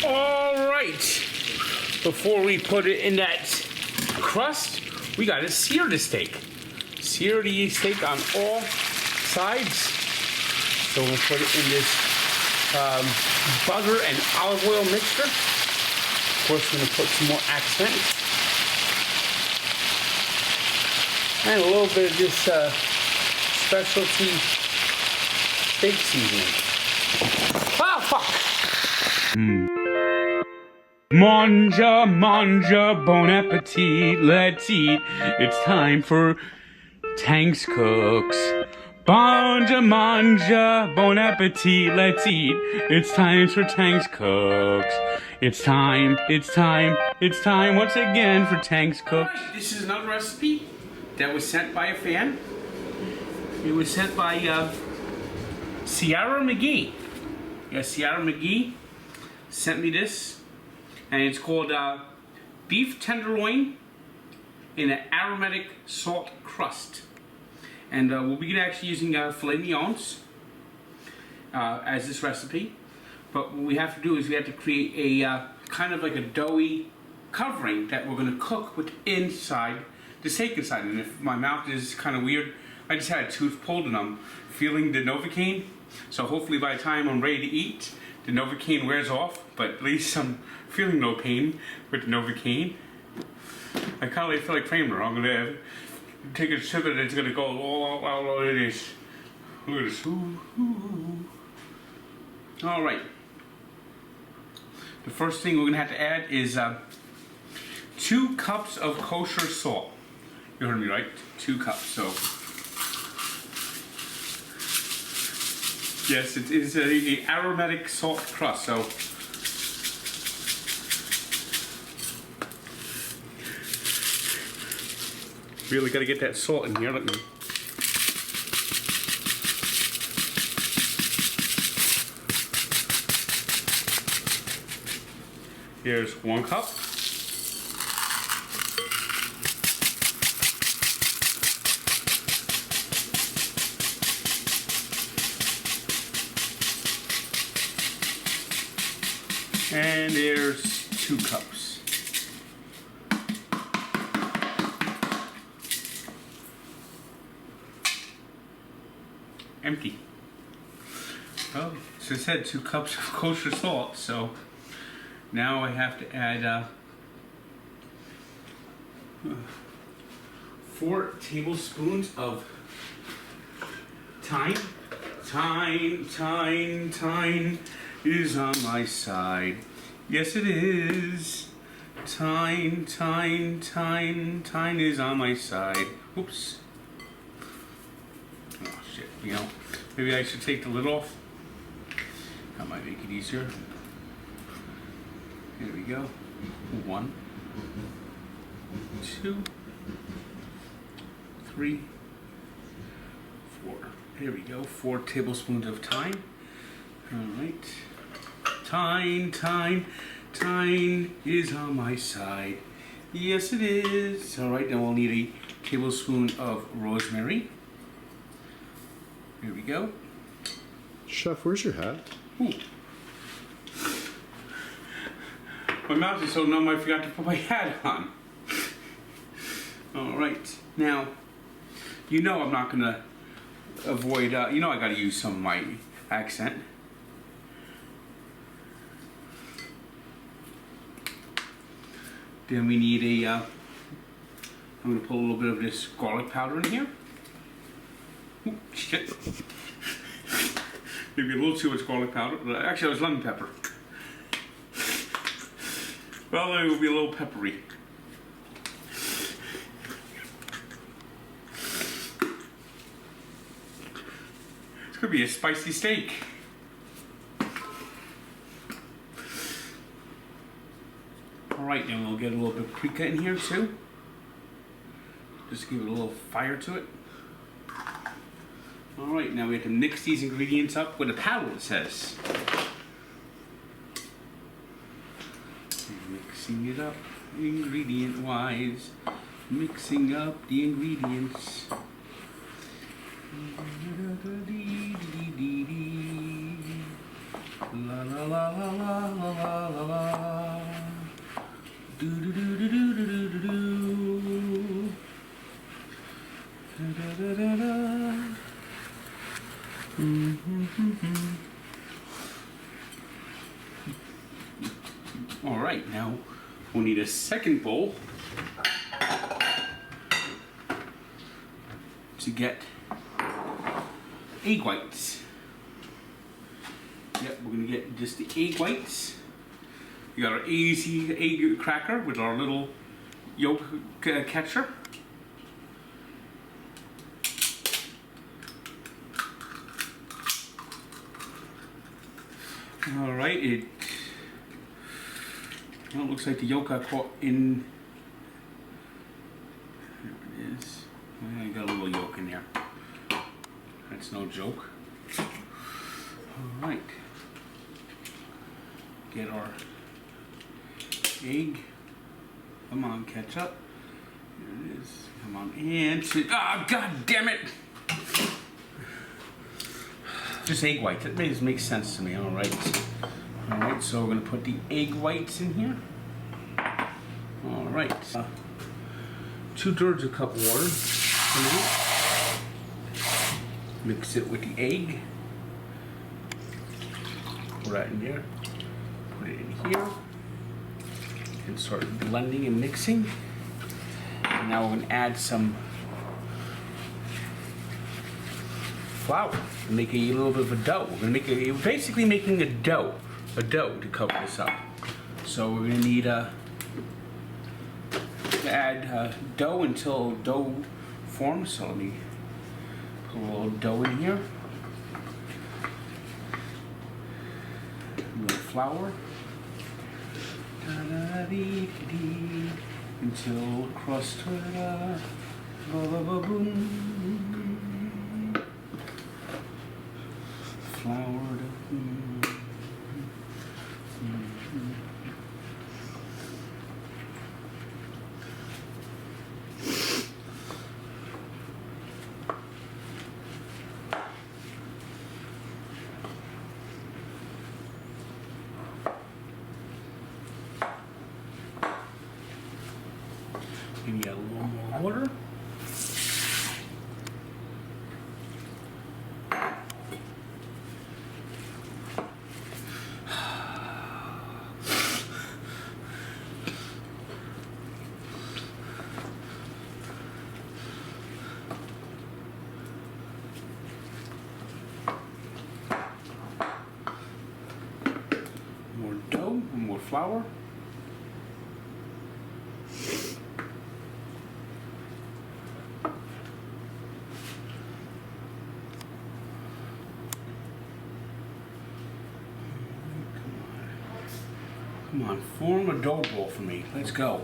All right. Before we put it in that crust, we gotta sear the steak. Sear the steak on all sides. So we'll put it in this butter and olive oil mixture. Of course, we're gonna put some more accent. And a little bit of this specialty steak seasoning. Ah, fuck! Manja, manja, bon appetit, let's eat. It's time for Tanks Cooks. Manja, manja, bon appetit, let's eat. It's time for Tanks Cooks. It's time once again for Tanks Cooks. Right, this is another recipe that was sent by a fan. It was sent by Ciara McGee. Yeah, Ciara McGee sent me this. And it's called beef tenderloin in an aromatic salt crust. And we'll be actually using filet mignons as this recipe. But what we have to do is we have to create a kind of like a doughy covering that we're going to cook with inside the steak inside. And if my mouth is kind of weird, I just had a tooth pulled and I'm feeling the Novocaine. So hopefully by the time I'm ready to eat, the Novocaine wears off. But at least I'm feeling no pain with the Novocaine. I kind of feel like Kramer. I'm gonna take a sip and it's gonna go all out of this. Look at this. All right. The first thing we're gonna have to add is 2 cups of kosher salt. You heard me right? 2 cups. So yes, it is a aromatic salt crust. So really got to get that salt in here. Let me. Here's 1 cup. And there's 2 cups. Empty. Oh, so it said 2 cups of kosher salt, so now I have to add 4 tablespoons of thyme. Thyme is on my side. Yes, it is. Thyme is on my side. Oops. Oh shit, you know, maybe I should take the lid off. That might make it easier. Here we go. 1, 2, 3, 4. Here we go. 4 tablespoons of thyme. Alright. Thyme is on my side. Yes, it is. Alright, then we'll need a tablespoon of rosemary. Here we go. Chef, where's your hat? Ooh. My mouth is so numb I forgot to put my hat on. Alright, now, you know I'm not going to avoid, you know I got to use some of my accent. Then we need I'm going to put a little bit of this garlic powder in here. Ooh, shit. Maybe a little too much garlic powder. Actually, it was lemon pepper. Well, it will be a little peppery. It's going to be a spicy steak. Alright, then we'll get a little bit of paprika in here too. Just give it a little fire to it. Alright, now we have to mix these ingredients up with a paddle, it says. Mixing it up ingredient wise. Mixing up the ingredients. La la la la la la la la All right, now we'll need a second bowl to get egg whites. Yep, we're gonna get just the egg whites. We got our easy egg cracker with our little yolk catcher. All right, it looks like the yolk got caught in. There it is. I got a little yolk in there. That's no joke. All right. Get our egg. Come on, catch up. There it is. Come on, and ah, god damn it! Just egg whites. That makes sense to me. All right. All right. So we're gonna put the egg whites in here. All right. 2/3 cup water. Mix it with the egg. Pour that in there. Put it in here. And start blending and mixing. And now we're going to add some flour and make a little bit of a dough. We're going to make basically making a dough to cover this up. So we're going to need to add dough until dough forms. So let me put a little dough in here. A little flour. Until crust boom. Flour. Maybe a little more water. More dough, more flour. Come on, form a dough ball for me. Let's go.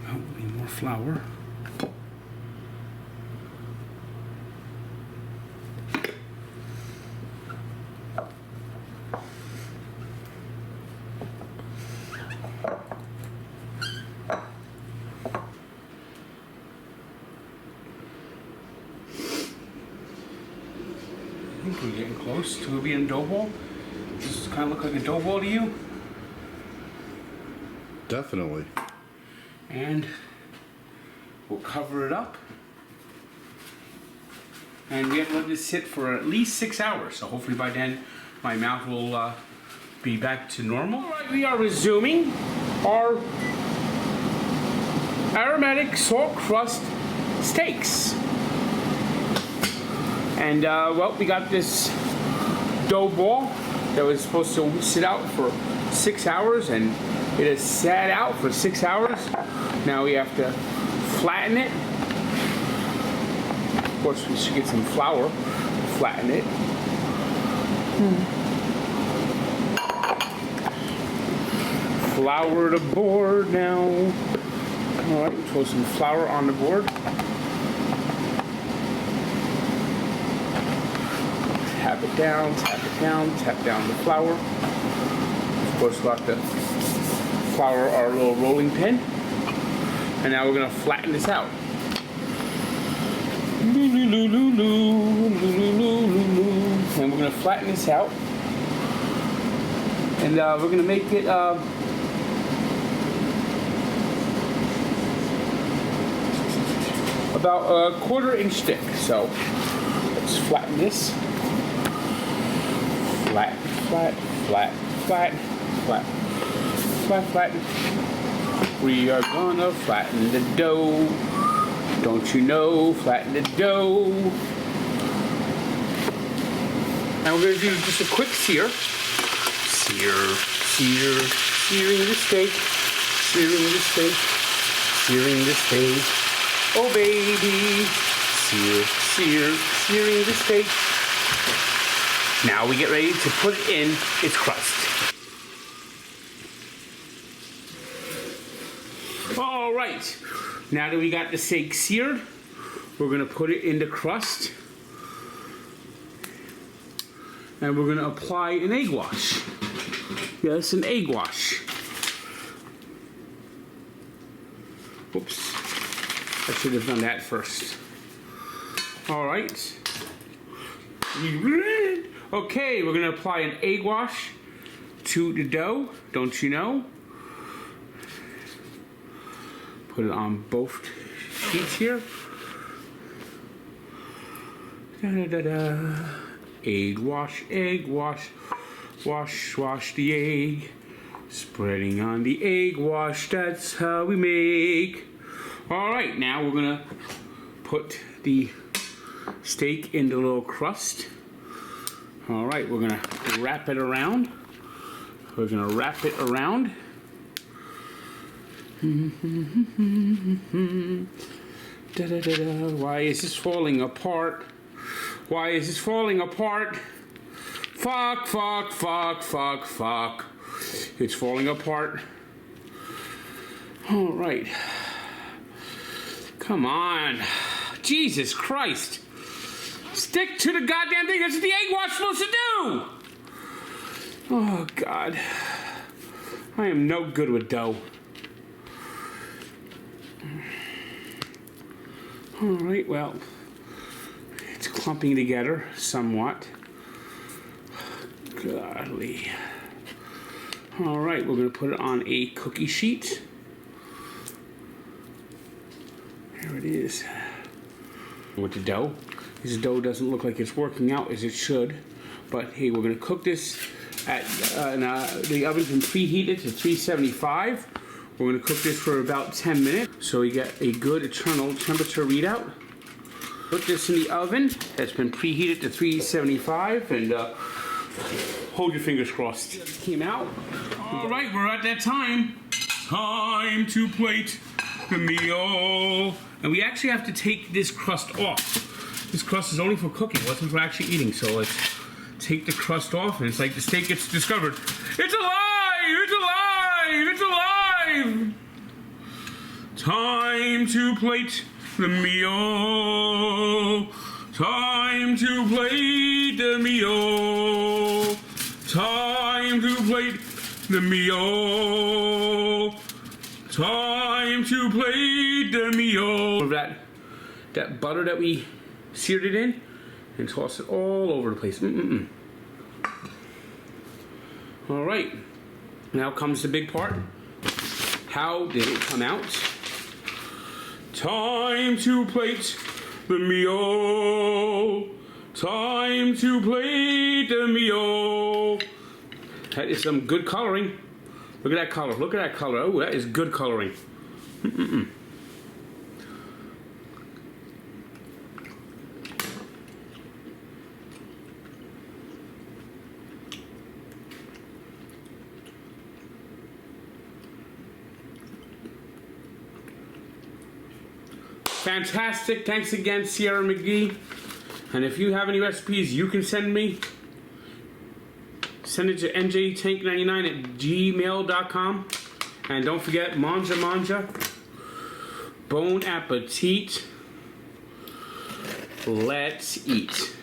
Oh, need more flour. I think we're getting close to being a dough ball. Does this kind of look like a dough ball to you? Definitely. And we'll cover it up. And we have to let this sit for at least 6 hours. So hopefully by then my mouth will be back to normal. All right, we are resuming our aromatic salt crust steaks. And well, we got this dough ball that was supposed to sit out for 6 hours, and it has sat out for 6 hours. Now we have to flatten it. Of course, we should get some flour to flatten it. Flour the board now. All right, throw some flour on the board. Tap it down, tap down the flour. Of course, we'll have to flour our little rolling pin. And now we're gonna flatten this out. And we're gonna flatten this out. And we're gonna make it about a 1/4 inch thick. So let's flatten this. Flat, flat, flat, flat, flat, flat, flat. We are gonna flatten the dough. Don't you know? Flatten the dough. And we're gonna do just a quick sear. Searing the steak. Searing the steak. Searing the steak. Oh baby. Searing the steak. Now we get ready to put it in its crust. All right. Now that we got the steak seared, we're gonna put it in the crust. And we're gonna apply an egg wash. Yes, an egg wash. Oops. I should have done that first. All right. Okay, we're gonna apply an egg wash to the dough, don't you know? Put it on both sheets here. Da-da-da-da. Egg wash, wash the egg. Spreading on the egg wash, that's how we make. All right, now we're gonna put the steak in the little crust. All right, we're gonna wrap it around. We're gonna wrap it around. Da, da, da, da. Why is this falling apart? Why is this falling apart? Fuck. It's falling apart. All right. Come on. Jesus Christ. Stick to the goddamn thing. That's what the egg wash is supposed to do. Oh, God. I am no good with dough. All right, well, it's clumping together somewhat. Godly. All right, we're going to put it on a cookie sheet. There it is. With the dough. This dough doesn't look like it's working out as it should. But hey, we're going to cook this at the oven's been preheated to 375. We're going to cook this for about 10 minutes so we get a good internal temperature readout. Put this in the oven. It's been preheated to 375 and hold your fingers crossed. It came out. All right, we're at that time. Time to plate the meal. And we actually have to take this crust off. This crust is only for cooking. It wasn't for actually eating. So let's take the crust off and it's like the steak gets discovered. It's alive! It's alive! It's alive! Time to plate the meal. Time to plate the meal. Time to plate the meal. Time to plate the meal. That butter that we seared it in and toss it all over the place. All right, now comes the big part. How did it come out? Time to plate the meal. Time to plate the meal. That is some good coloring. Look at that color. Look at that color. Oh, that is good coloring. Fantastic. Thanks again, Ciara McGee. And if you have any recipes you can send me, send it to njtank99@gmail.com. And don't forget, manja. Bon appetit. Let's eat.